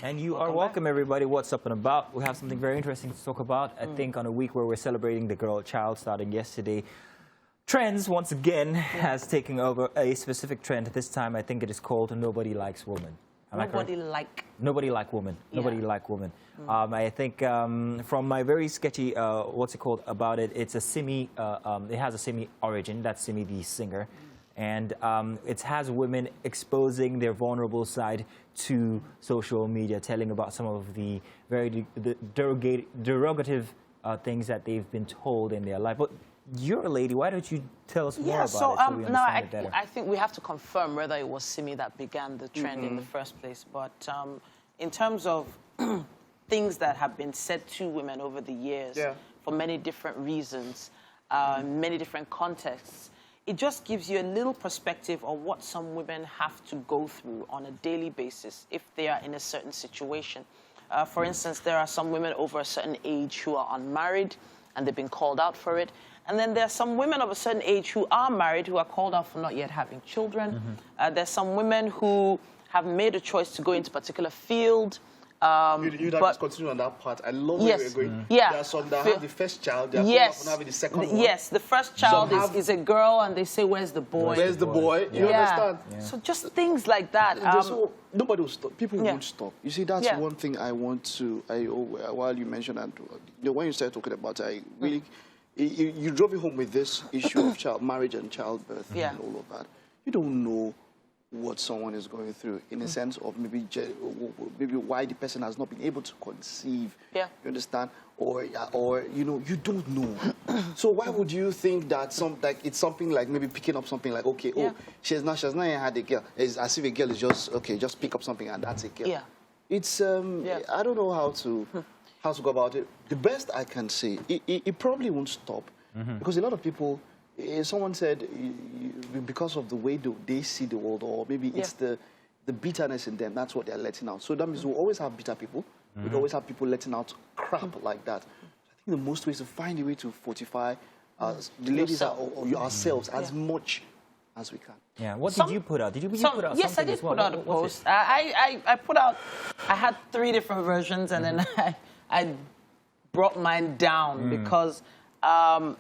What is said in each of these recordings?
And you are welcome, everybody. What's up and about? We have something very interesting to talk about. I think on a week where we're celebrating the girl child starting yesterday, trends, once again, has taken over a specific trend. This time, I think it is called Nobody Likes Woman. Nobody like woman. Yeah. Nobody like woman. I think from my very sketchy, about it, it's a Simi, it has a Simi origin. That's Simi the singer. And it has women exposing their vulnerable side to social media, telling about some of the very derogative things that they've been told in their life. But you're a lady. Why don't you tell us more about it so we understand it better? I think we have to confirm whether it was Simi that began the trend in the first place. But in terms of things that have been said to women over the years for many different reasons, many different contexts, it just gives you a little perspective of what some women have to go through on a daily basis if they are in a certain situation. For instance, there are some women over a certain age who are unmarried and they've been called out for it. And then there are some women of a certain age who are married who are called out for not yet having children. There's some women who have made a choice to go into a particular field. You'd have to continue on that part. I love where you're going. Yeah. There are some that have the first child, they are called out for not having the second one. Yes, the first child is a girl, and they say, where's the boy? Where's the boy? You understand? Yeah. So just things like that. So nobody will stop. People won't stop. You see, that's one thing I want to, while you mentioned that, when you started talking about it, I really, you drove it home with this issue of marriage and childbirth and all of that. You don't know what someone is going through in a sense of maybe why the person has not been able to conceive. You understand? Or you know, you don't know. So why would you think that it's something like maybe picking up something like, okay, she has not yet had a girl. It's as if a girl is just pick up something and that's a girl. It's I don't know how to go about it. The best I can say, it probably won't stop because a lot of people. Someone said because of the way they see the world, or maybe it's the bitterness in them, that's what they're letting out. So that means we'll always have bitter people. We'll always have people letting out crap like that. So I think the most way is to find a way to fortify the ladies or ourselves as much as we can. Yeah. What did you put out? Did you put out yes, something I did as well? Put out a post. I put out, I had 3 different versions, and then I brought mine down because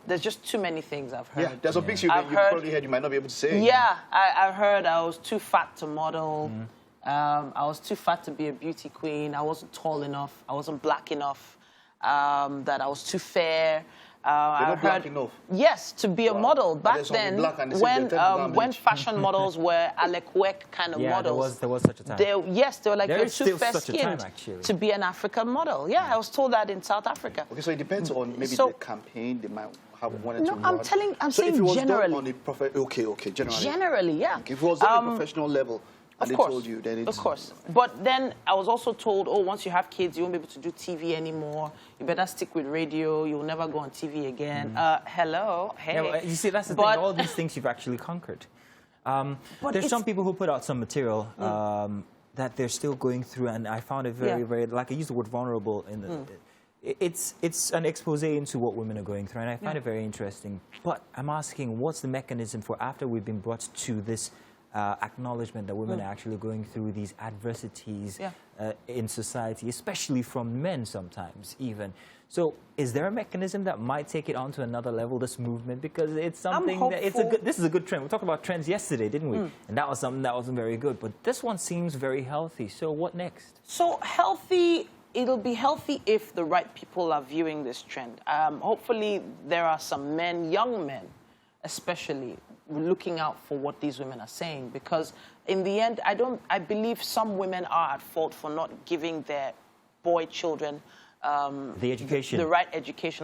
there's just too many things I've heard. Yeah, there's some things you probably heard you might not be able to say. Yeah, I've heard I was too fat to model. I was too fat to be a beauty queen. I wasn't tall enough. I wasn't black enough. That I was too fair. You're not black enough? Yes, to be a model. Back then, when fashion models were Alekwek kind of models. There was such a time. They were like, you're too fair-skinned to be an African model. Yeah, I was told that in South Africa. Okay, so it depends on maybe the campaign they might have wanted to run. I'm saying generally. On a generally. Generally, yeah. Okay, if it was on a professional level, and they told you, then it's... Of course. But then I was also told, oh, once you have kids, you won't be able to do TV anymore. You better stick with radio. You'll never go on TV again. Hello. Hey. Yeah, well, you see, that's the thing. All these things you've actually conquered. There's some people who put out some material that they're still going through, and I found it very, like I used the word vulnerable in the... It's an expose into what women are going through, and I find it very interesting. But I'm asking, what's the mechanism for after we've been brought to this acknowledgement that women are actually going through these adversities in society, especially from men sometimes even. So is there a mechanism that might take it on to another level, this movement? Because it's something that this is a good trend. We talked about trends yesterday, didn't we? And that was something that wasn't very good. But this one seems very healthy. So what next? So healthy, it'll be healthy if the right people are viewing this trend. Hopefully there are some men, young men especially, looking out for what these women are saying, because in the end, I believe some women are at fault for not giving their boy children the education, the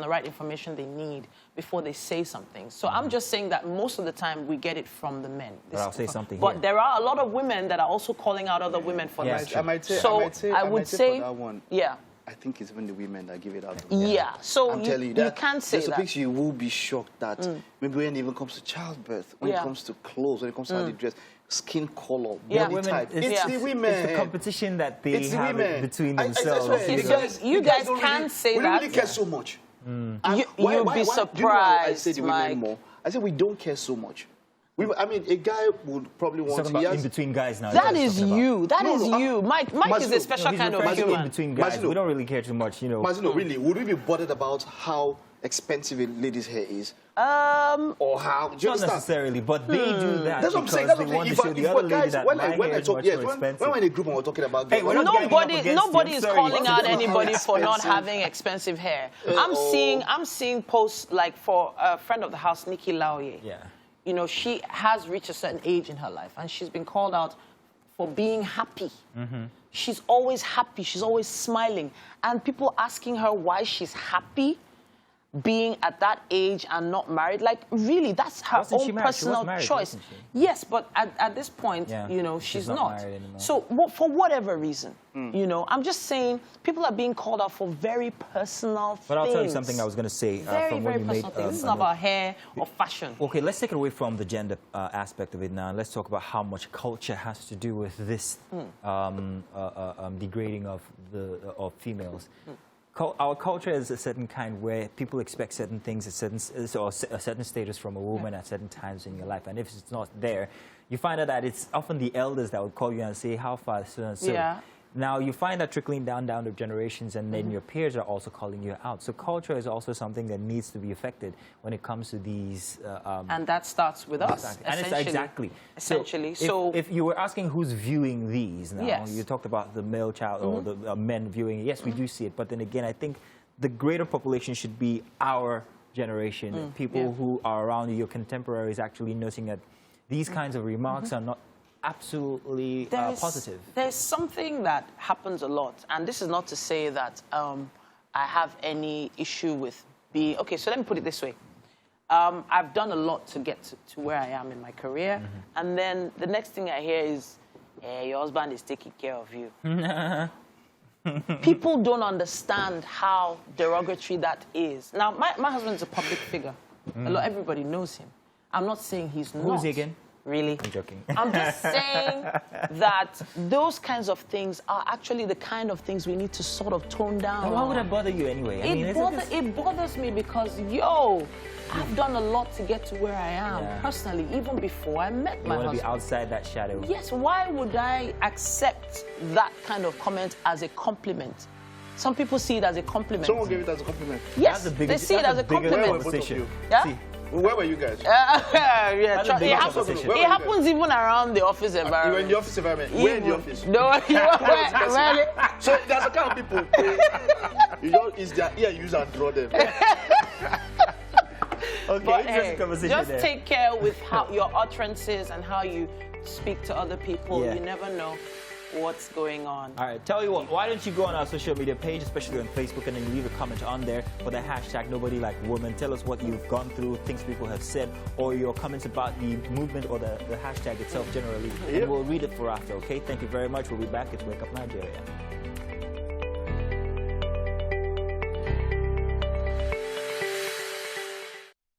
right information they need before they say something. So I'm just saying that most of the time we get it from the men. But I'll say something But here. there are a lot of women that are also calling out other women for that. I would say for that one. Yeah. I think it's even the women that give it out. Yeah, so I'm telling you that you can't say that. There's you will be shocked that maybe when it even comes to childbirth, when it comes to clothes, when it comes to how they dress, skin color, body type. It's the women. It's the competition that they have between themselves. You guys can't say that. We really care so much. You'll be surprised, I say the women more. I said we don't care so much. I mean, a guy would probably want to... in between guys now. That is you. That is you. Mike is a special kind of human. In between guys. We don't really care too much, you know. Mazino, really, would we be bothered about how expensive a lady's hair is? Or how? Do you not understand? necessarily, but they do that. That's what I'm saying. They want to show the other lady that when my hair is much more expensive. When we're in a group and we're talking about... Hey, nobody is calling out anybody for not having expensive hair. I'm seeing posts like for a friend of the house, Nikki Lauye. Yeah. You know, she has reached a certain age in her life, and she's been called out for being happy. She's always happy. She's always smiling. And people asking her why she's happy being at that age and not married. Like, really, that's her own personal choice. Yes, but at this point, you know, she's not. So for whatever reason, you know, I'm just saying people are being called out for very personal things. But I'll tell you something I was going to say from when you made... This is not about hair or fashion. Okay, let's take it away from the gender aspect of it now. Let's talk about how much culture has to do with this degrading of females. Our culture is a certain kind where people expect certain things at a certain status from a woman at certain times in your life, and if it's not there, you find out that it's often the elders that would call you and say, "How far, so and so." Yeah. Now you find that trickling down the generations, and then your peers are also calling you out. So culture is also something that needs to be affected when it comes to these. And that starts with us. Exactly. Essentially. So if you were asking who's viewing these now, you talked about the male child or the men viewing it. Yes, we do see it. But then again, I think the greater population should be our generation. People who are around you, your contemporaries, actually noticing that these kinds of remarks are not absolutely positive. There's something that happens a lot, and this is not to say that I have any issue with being... Okay, so let me put it this way. I've done a lot to get to where I am in my career, and then the next thing I hear is, your husband is taking care of you. People don't understand how derogatory that is. Now, my husband's a public figure. Everybody knows him. I'm not saying he's not. Who's he again? Really? I'm joking. I'm just saying that those kinds of things are actually the kind of things we need to sort of tone down. Why would that bother you anyway? It bothers me because, I've done a lot to get to where I am, personally, even before I met my husband. You want to be outside that shadow. Yes, why would I accept that kind of comment as a compliment? Some people see it as a compliment. Someone gave it as a compliment. Yes, they see it as a compliment. Yeah? See, where were you guys? It happens even around the office environment. You were in the office environment. Where in the office? No, really? So there's a kind of people it's their ear use and draw them. Okay, but hey, just take care with how your utterances and how you speak to other people. You never know what's going on. All right, tell you what, why don't you go on our social media page, especially on Facebook, and then leave a comment on there for the hashtag #NobodyLikeWoman. Tell us what you've gone through, things people have said, or your comments about the movement or the hashtag itself generally, and we'll read it for after, okay? Thank you very much. We'll be back. It's Wake Up Nigeria.